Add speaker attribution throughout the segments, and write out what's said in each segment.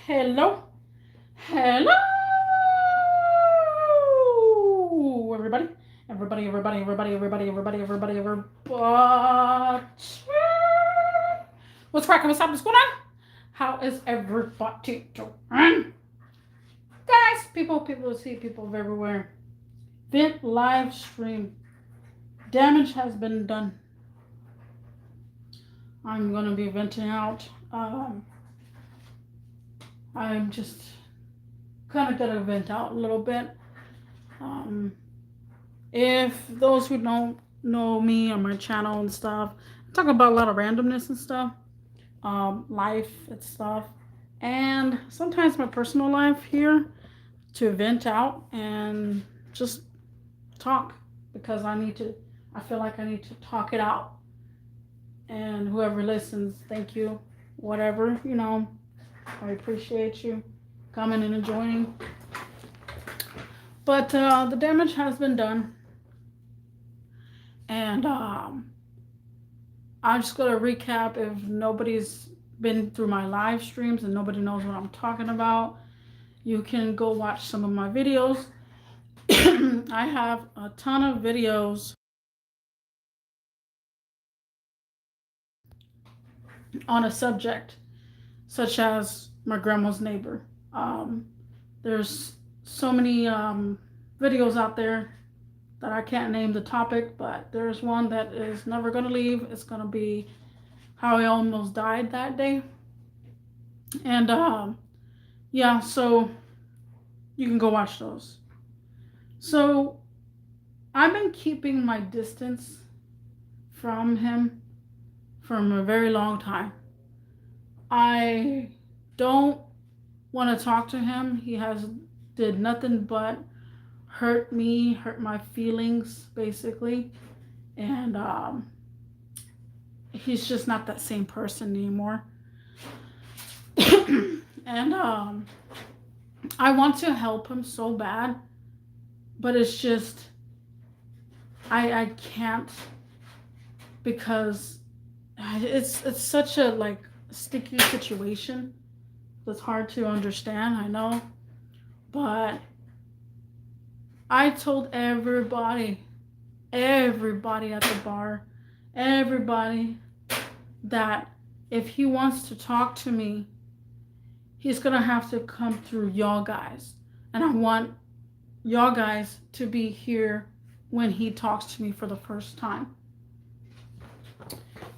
Speaker 1: Hello, hello, everybody, everybody. What's cracking? What's up? What's going on? How is everybody doing? Guys, people see people everywhere. Vent live stream. Damage has been done. I'm gonna be venting out. I'm just kind of gonna vent out a little bit. Um, if those who don't know me on my channel and stuff, I talk about a lot of randomness and stuff, life and stuff, and sometimes my personal life here to vent out and just talk because I feel like I need to talk it out. And whoever listens, thank you. Whatever, I appreciate you coming and joining. But the damage has been done. And I'm just going to recap if nobody's been through my live streams and nobody knows what I'm talking about. You can go watch some of my videos. I have a ton of videos on a subject such as my grandma's neighbor. There's so many videos out there that I can't name the topic, but there's one that is never going to leave. It's going to be how I almost died that day. And yeah, so you can go watch those. So I've been keeping my distance from him from a very long time. I don't want to talk to him. He has did nothing but hurt me, hurt my feelings, basically. And he's just not that same person anymore. And I want to help him so bad, but it's just I can't because it's such a like sticky situation. It's hard to understand, I know, but I told everybody at the bar, everybody that if he wants to talk to me, he's gonna have to come through y'all guys. And I want y'all guys to be here when he talks to me for the first time.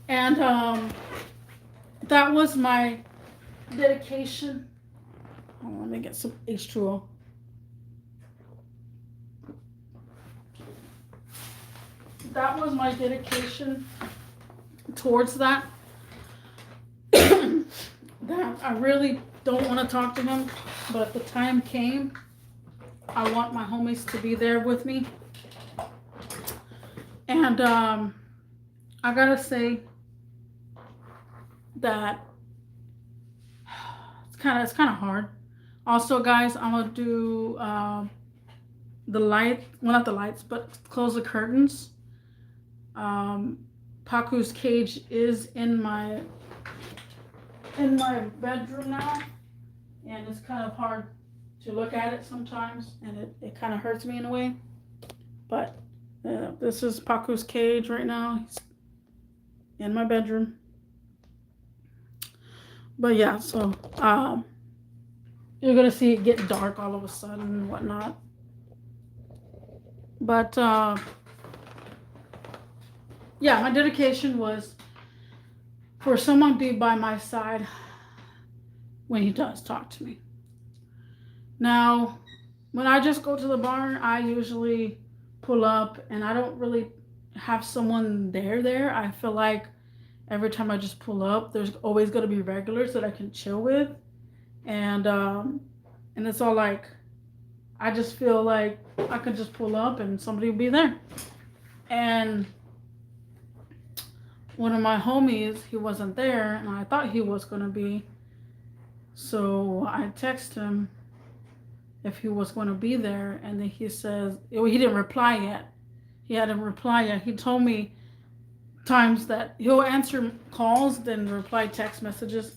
Speaker 1: And that was my dedication. Oh, let me get some H2O. That was my dedication towards that. That I really don't want to talk to him, but the time came. I want my homies to be there with me. And I gotta say that it's kind of hard. Also, guys, I'm gonna do the light. Well, not the lights, but close the curtains. Paku's cage is in my bedroom now, and it's kind of hard to look at it sometimes, and it kind of hurts me in a way. But this is Paku's cage right now. He's in my bedroom. But yeah, so you're gonna see it get dark all of a sudden and whatnot. But yeah, my dedication was for someone to be by my side when he does talk to me. Now, when I just go to the bar, I usually pull up and I don't really have someone there. I feel like every time I just pull up, there's always going to be regulars that I can chill with. And it's all like, I just feel like I could just pull up and somebody will be there. And one of my homies, he wasn't there, and I thought he was going to be. So I text him if he was going to be there, and then he says, he didn't reply yet. He hadn't replied yet. He told me times that he'll answer calls, then reply text messages.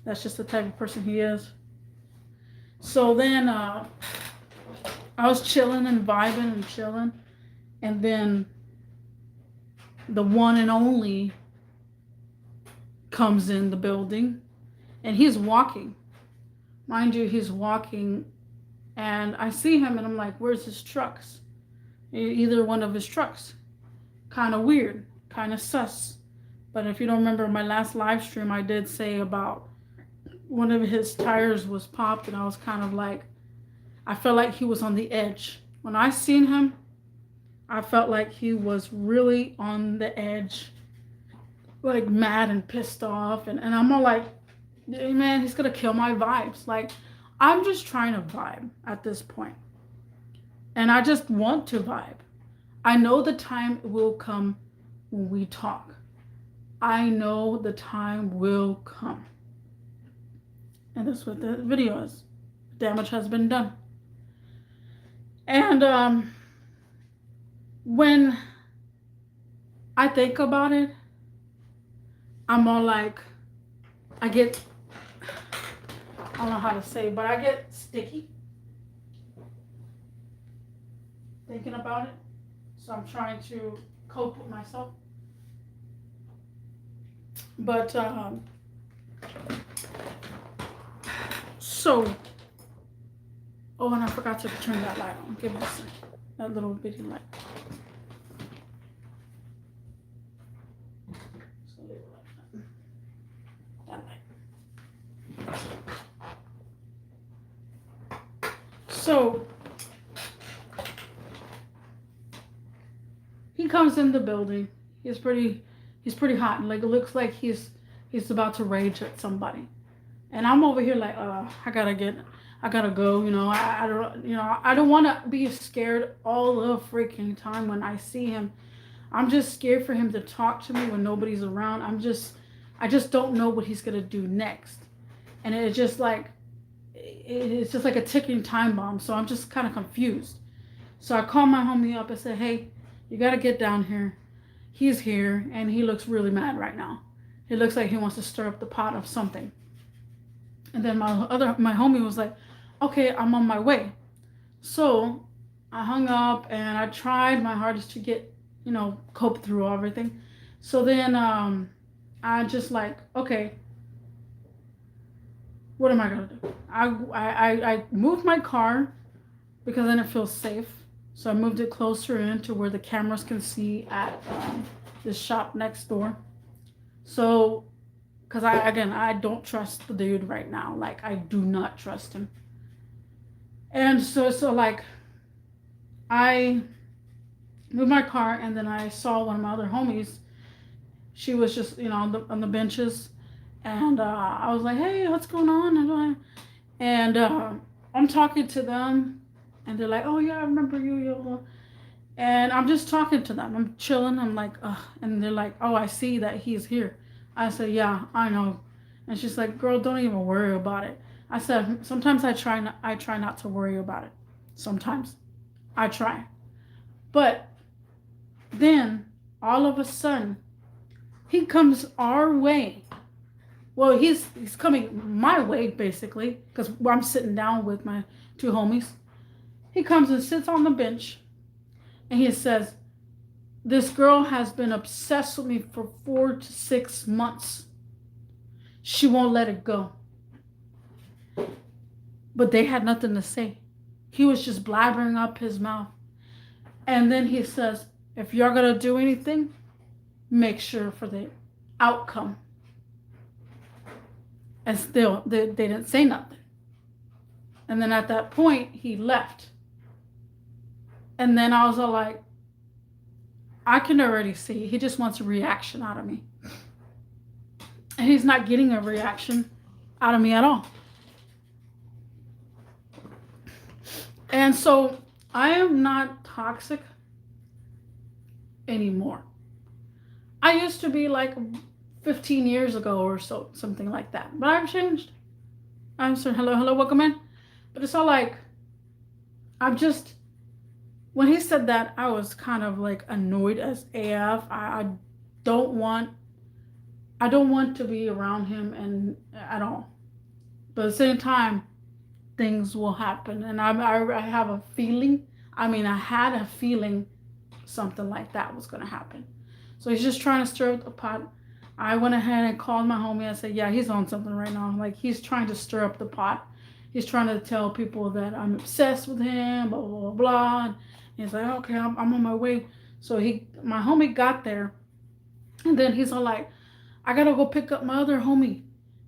Speaker 1: That's just the type of person he is. So then I was chilling and vibing and chilling, and then the one and only comes in the building, and he's walking. Mind you, he's walking, and I see him, and I'm like, "Where's his trucks?" Either one of his trucks. Kind of weird, kind of sus. But if you don't remember my last live stream, I did say about one of his tires was popped, and I was kind of like, I felt like he was on the edge. When I seen him, I felt like he was really on the edge, like mad and pissed off. And I'm all like, man, he's gonna kill my vibes. Like, I'm just trying to vibe at this point. And I just want to vibe. I know the time will come when we talk. I know the time will come. And that's what the video is. Damage has been done. And when I think about it, I'm all like, I don't know how to say, but I get sticky thinking about it. So I'm trying to cope with myself. But so, oh, and I forgot to turn that light on. Give me a second. That little bitty light. So leave it like that. That light. So he comes in the building. He's pretty hot, and like it looks like he's about to rage at somebody. And I'm over here like, I gotta go. I don't want to be scared all the freaking time when I see him. I'm just scared for him to talk to me when nobody's around. I just don't know what he's gonna do next, and it's just like a ticking time bomb. So I'm just kind of confused. So I call my homie up and say, hey, you gotta get down here. He's here, and he looks really mad right now. It looks like he wants to stir up the pot of something. And then my homie was like, okay, I'm on my way. So I hung up, and I tried my hardest to get, cope through everything. So then I just like, okay, what am I gonna do? I moved my car because then it feels safe. So I moved it closer in to where the cameras can see at this shop next door. So, because I don't trust the dude right now. Like, I do not trust him. And so like, I moved my car, and then I saw one of my other homies. She was just, on the benches. And I was like, hey, what's going on? And I'm talking to them. And they're like, oh, yeah, I remember you. And I'm just talking to them. I'm chilling. I'm like, ugh. And they're like, oh, I see that he's here. I said, yeah, I know. And she's like, girl, don't even worry about it. I said, sometimes I try not to worry about it. Sometimes I try. But then all of a sudden, he comes our way. Well, he's coming my way, basically, because I'm sitting down with my two homies. He comes and sits on the bench, and he says, this girl has been obsessed with me for 4 to 6 months. She won't let it go. But they had nothing to say. He was just blabbering up his mouth. And then he says, if you're going to do anything, make sure for the outcome. And still, they didn't say nothing. And then at that point, he left. And then I was all like, I can already see he just wants a reaction out of me. And he's not getting a reaction out of me at all. And so I am not toxic anymore. I used to be like 15 years ago or so, something like that. But I've changed. I'm sorry, hello, welcome in. But it's all like, when he said that, I was kind of like annoyed as AF. I don't want to be around him and at all. But at the same time, things will happen. And I have a feeling, I mean, I had a feeling something like that was going to happen. So he's just trying to stir up the pot. I went ahead and called my homie. I said, yeah, he's on something right now. Like, he's trying to stir up the pot. He's trying to tell people that I'm obsessed with him, blah, blah, blah, blah. And he's like, okay, I'm on my way. So my homie got there. And then he's all like, I got to go pick up my other homie.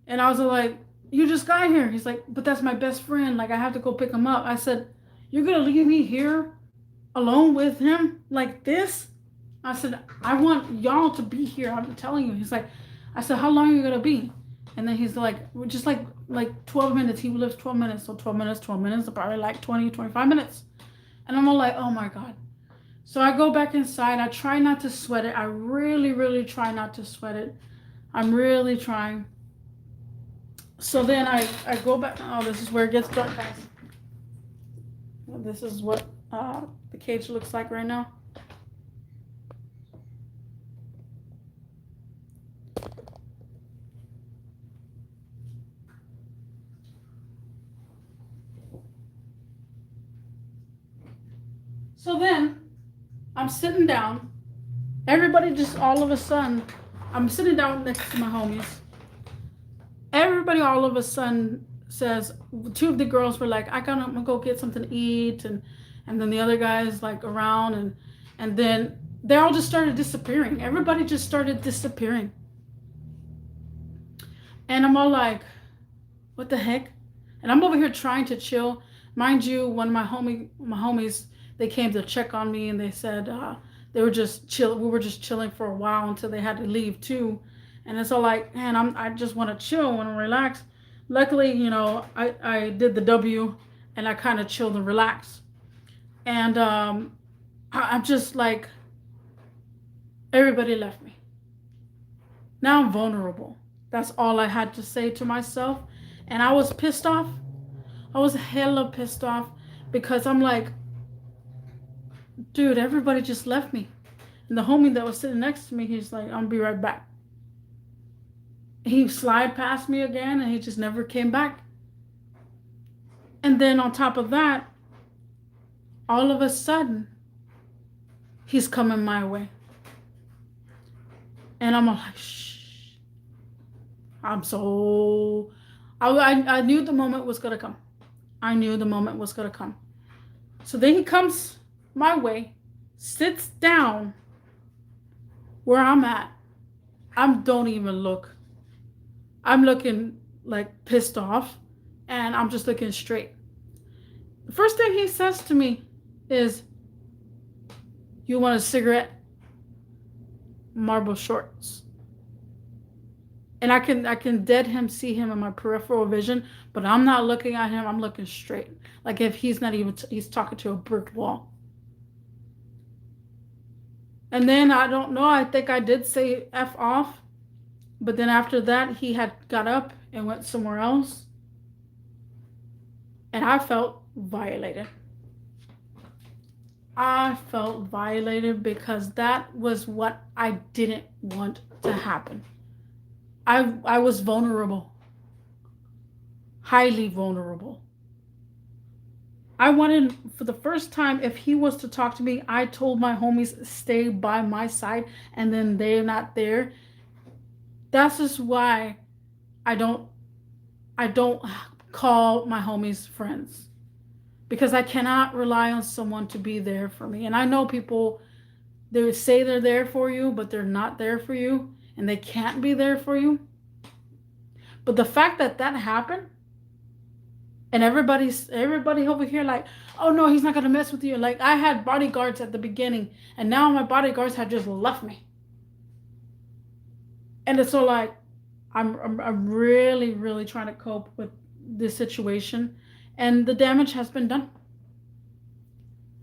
Speaker 1: And I was like, you just got here. He's like, but that's my best friend. Like, I have to go pick him up. I said, you're going to leave me here alone with him like this? I said, I want y'all to be here. I'm telling you. He's like, I said, how long are you going to be? And then he's like, just like 12 minutes. He lives 12 minutes. So 12 minutes, probably like 20, 25 minutes. And I'm all like, oh my God. So I go back inside. I try not to sweat it. I really, really try not to sweat it. I'm really trying. So then I go back. Oh, this is where it gets dark, guys. This is what the cage looks like right now. So then I'm sitting down. Everybody just all of a sudden, I'm sitting down next to my homies. Everybody all of a sudden says, two of the girls were like, I'm gonna go get something to eat, and then the other guys like around, and then they all just started disappearing. Everybody just started disappearing. And I'm all like, what the heck? And I'm over here trying to chill. Mind you, when my homies, they came to check on me, and they said they were just chill. We were just chilling for a while until they had to leave too. And it's all like, man, I just want to chill and relax. Luckily, you know, I did the W, and I kind of chilled and relaxed. And I'm just like, everybody left me. Now I'm vulnerable. That's all I had to say to myself. And I was pissed off. I was hella pissed off because I'm like, dude, everybody just left me. And the homie that was sitting next to me, he's like, I'm gonna be right back. He slid past me again, and he just never came back. And then on top of that, all of a sudden, he's coming my way. And I'm like, shh. I knew the moment was going to come. I knew the moment was going to come. So then he comes my way, sits down where I'm at. Don't even look. I'm looking like pissed off, and I'm just looking straight. The first thing he says to me is, you want a cigarette? Marble shorts. And I can dead him, see him in my peripheral vision, but I'm not looking at him. I'm looking straight. Like if he's not even, he's talking to a brick wall. And then I don't know, I think I did say F off. But then after that, he had got up and went somewhere else. And I felt violated. I felt violated because that was what I didn't want to happen. I was vulnerable. Highly vulnerable. I wanted, for the first time, if he was to talk to me, I told my homies, stay by my side, and then they're not there. That's just why I don't call my homies friends, because I cannot rely on someone to be there for me. And I know people, they say they're there for you, but they're not there for you, and they can't be there for you. But the fact that happened, and everybody over here like, oh no, he's not gonna mess with you. Like, I had bodyguards at the beginning, and now my bodyguards have just left me. And it's so like, I'm really, really trying to cope with this situation, and the damage has been done.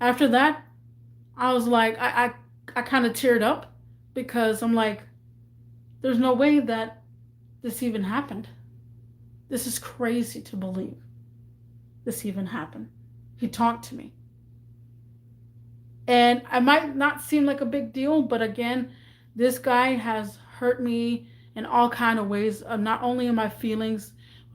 Speaker 1: After that, I was like, I kind of teared up, because I'm like, there's no way that this even happened. This is crazy to believe this even happened. He talked to me. And I might not seem like a big deal, but again, this guy has hurt me in all kind of ways, not only in my feelings,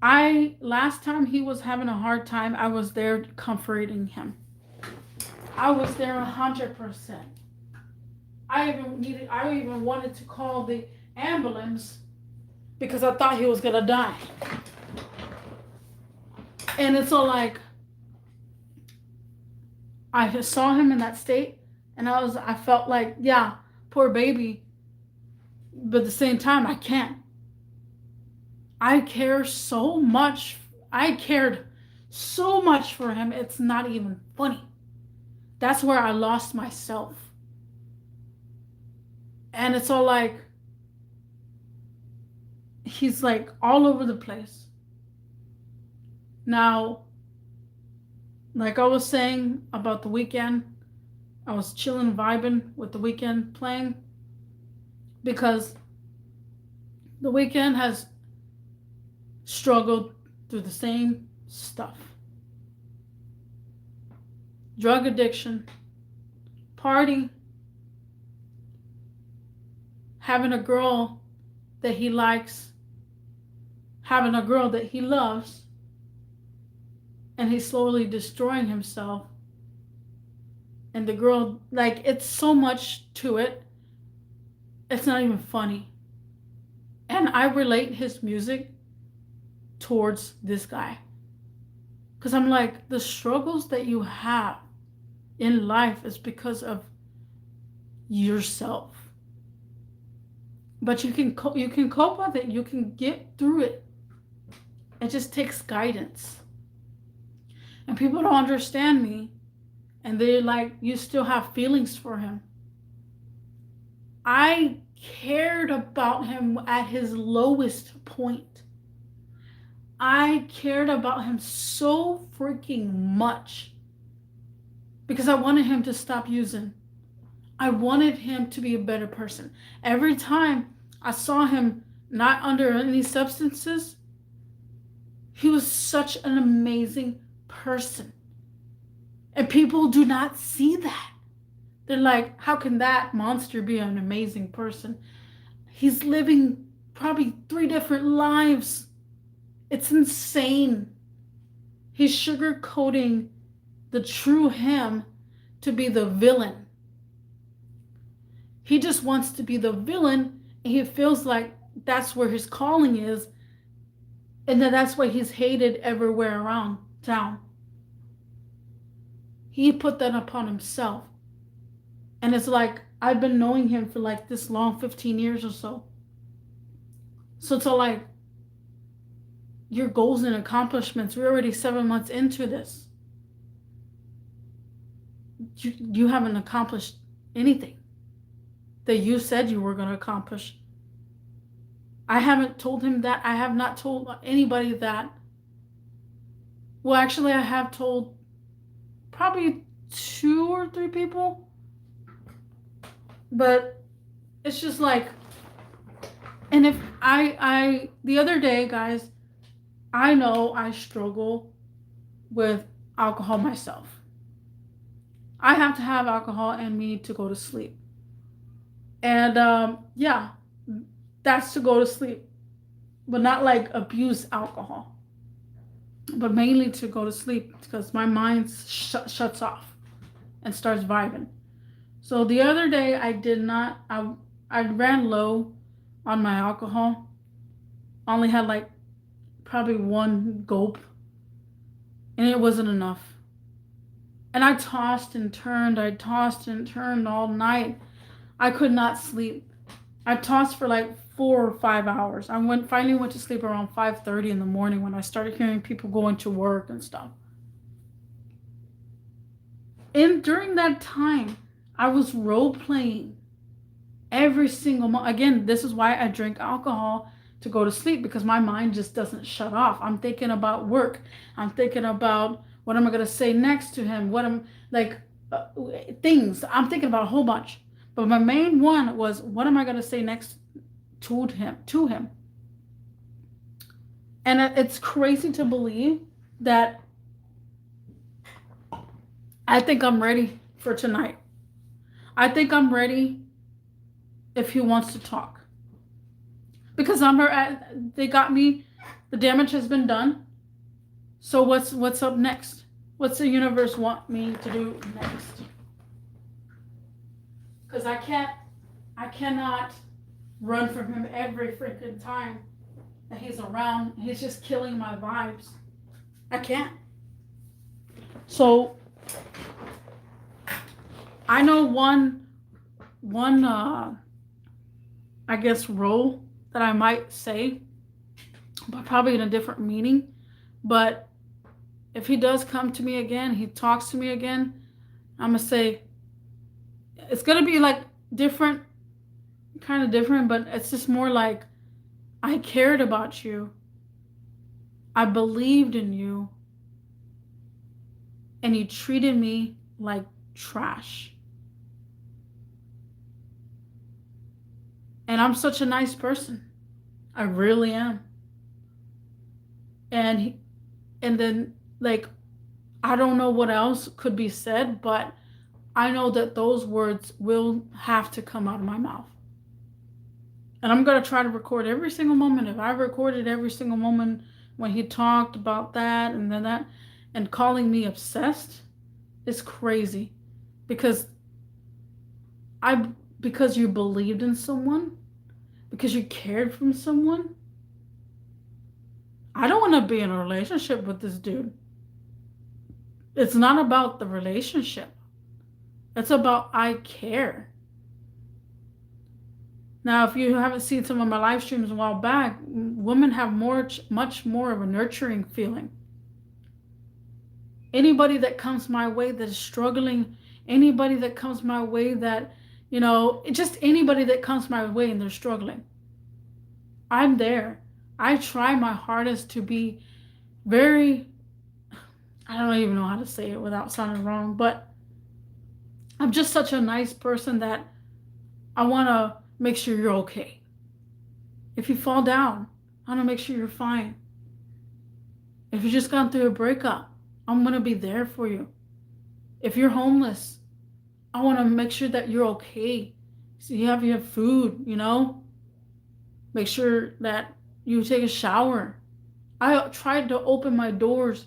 Speaker 1: Last time he was having a hard time, I was there comforting him. I was there 100%. I even wanted to call the ambulance because I thought he was gonna die. And it's all like, I just saw him in that state, and I felt like, yeah, poor baby, but at the same time, I can't. I care so much. I cared so much for him. It's not even funny. That's where I lost myself. And it's all like, he's like all over the place. Now, like I was saying about The Weeknd, I was chilling, vibing with The Weeknd playing because The Weeknd has struggled through the same stuff: drug addiction, party, having a girl that he likes, having a girl that he loves, and he's slowly destroying himself. And the girl, like, it's so much to it, it's not even funny. And I relate his music towards this guy. Because I'm like, the struggles that you have in life is because of yourself. But you can cope with it. You can get through it. It just takes guidance. And people don't understand me. And they're like, you still have feelings for him. I cared about him at his lowest point. I cared about him so freaking much because I wanted him to stop using. I wanted him to be a better person. Every time I saw him not under any substances, he was such an amazing person. And people do not see that. They're like, how can that monster be an amazing person? He's living probably 3 different lives. It's insane. He's sugarcoating the true him to be the villain. He just wants to be the villain, and he feels like that's where his calling is, and that's why he's hated everywhere around town. He put that upon himself. And it's like, I've been knowing him for like this long, 15 years or so. So it's all like, your goals and accomplishments, we're already 7 months into this. You haven't accomplished anything that you said you were going to accomplish. I haven't told him that. I have not told anybody that. Well, actually, I have told probably 2 or 3 people. But it's just like, and if the other day, guys, I know I struggle with alcohol myself. I have to have alcohol in me to go to sleep. And yeah, that's to go to sleep. But not like abuse alcohol. But mainly to go to sleep because my mind shuts off and starts vibing. So the other day I ran low on my alcohol. I only had like probably 1 gulp, and it wasn't enough. And I tossed and turned all night. I could not sleep. I tossed for like 4 or 5 hours. I finally went to sleep around 5:30 in the morning when I started hearing people going to work and stuff. And during that time, I was role playing every single month. Again, this is why I drink alcohol to go to sleep, because my mind just doesn't shut off. I'm thinking about work. I'm thinking about what am I going to say next to him? What am like things. I'm thinking about a whole bunch. But my main one was, what am I going to say next to him? And it's crazy to believe that I think I'm ready for tonight. I think I'm ready if he wants to talk. Because they got me The damage has been done. So what's up next? What's the universe want me to do next? Because I cannot run from him every freaking time that he's around. He's just killing my vibes. I can't. So I know one I guess role that I might say, but probably in a different meaning. But if he does come to me again, he talks to me again, I'm gonna say it's gonna be like different, kind of different, but it's just more like I cared about you. I believed in you. And you treated me like trash. And I'm such a nice person. I really am. And then like I don't know what else could be said, but I know that those words will have to come out of my mouth. And I'm going to try to record every single moment. If I recorded every single moment when he talked about that and then that and calling me obsessed, it's crazy. Because you believed in someone, because you cared from someone. I don't want to be in a relationship with this dude. It's not about the relationship. It's about I care. Now, if you haven't seen some of my live streams a while back, women have much more of a nurturing feeling. Anybody that comes my way that is struggling, anybody that comes my way that, just anybody that comes my way and they're struggling, I'm there. I try my hardest to be very, I don't even know how to say it without sounding wrong, but I'm just such a nice person that I want to make sure you're okay. If you fall down, I want to make sure you're fine. If you just gone through a breakup, I'm going to be there for you. If you're homeless, I want to make sure that you're okay. So you have food, Make sure that you take a shower. I tried to open my doors.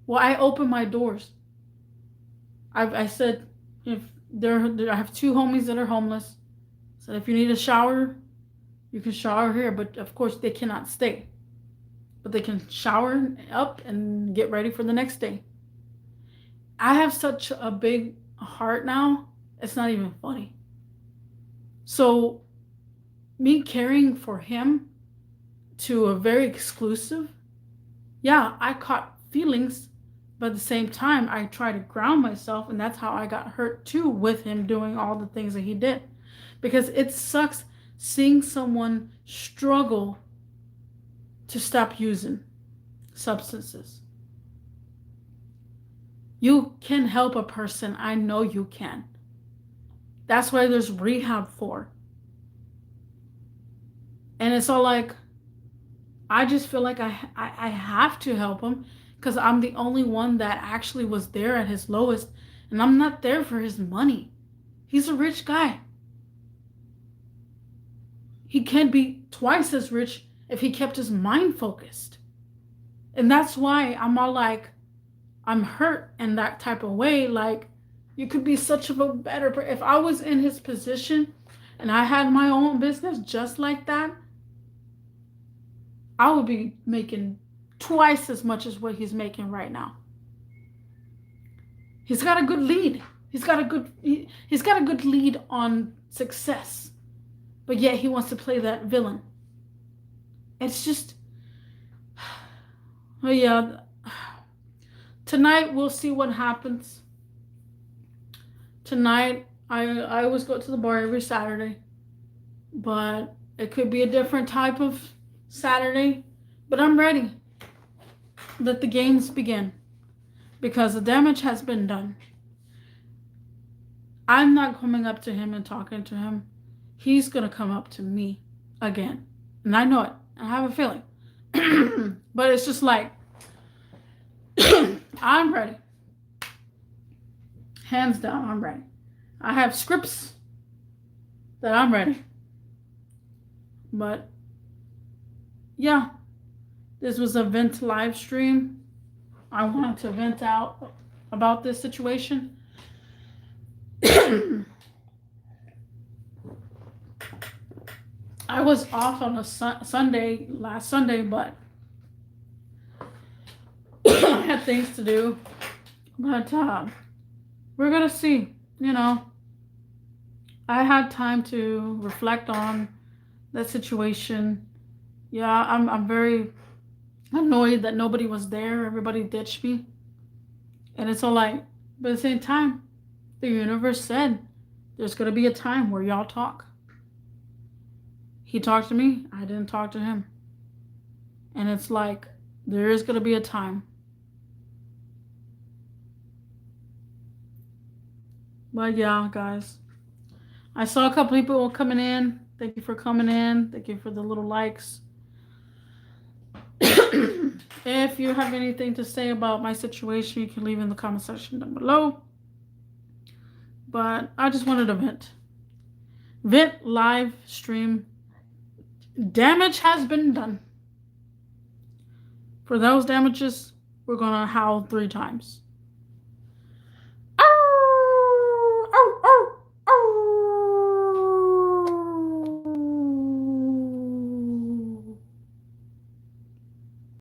Speaker 1: Well, I open my doors. I said, I have 2 homies that are homeless. So if you need a shower, you can shower here. But of course, they cannot stay. But they can shower up and get ready for the next day. I have such a big heart now. It's not even funny. So me caring for him to a very exclusive, yeah, I caught feelings, but at the same time, I try to ground myself, and that's how I got hurt too with him doing all the things that he did. Because it sucks seeing someone struggle to stop using substances. You can help a person. I know you can. That's why there's rehab for. And it's all like, I just feel like I have to help him because I'm the only one that actually was there at his lowest. And I'm not there for his money. He's a rich guy. He can be twice as rich if he kept his mind focused. And that's why I'm all like, I'm hurt in that type of way. Like, you could be such of a better person. If I was in his position and I had my own business just like that, I would be making twice as much as what he's making right now. He's got a good lead. He's got a good lead on success. But yet he wants to play that villain. It's just, oh yeah. Tonight we'll see what happens. Tonight I always go to the bar every Saturday, but it could be a different type of Saturday. But I'm ready. Let the games begin, because the damage has been done. I'm not coming up to him and talking to him. He's gonna come up to me again, and I know it. I have a feeling. But it's just like, I'm ready. Hands down, I'm ready. I have scripts that I'm ready. But yeah, This was a vent live stream. I wanted to vent out about this situation. I was off on a Sunday, last Sunday, but I had things to do. But we're going to see, you know. I had time to reflect on that situation. Yeah, I'm very annoyed that nobody was there. Everybody ditched me. And it's all like, but at the same time, the universe said there's going to be a time where y'all talk. He talked to me. I didn't talk to him. And it's like, there is going to be a time. But yeah, guys. I saw a couple people coming in. Thank you for coming in. Thank you for the little likes. If you have anything to say about my situation, you can leave in the comment section down below. But I just wanted to vent. Vent live stream. Damage has been done. For those damages, we're going to howl 3 times.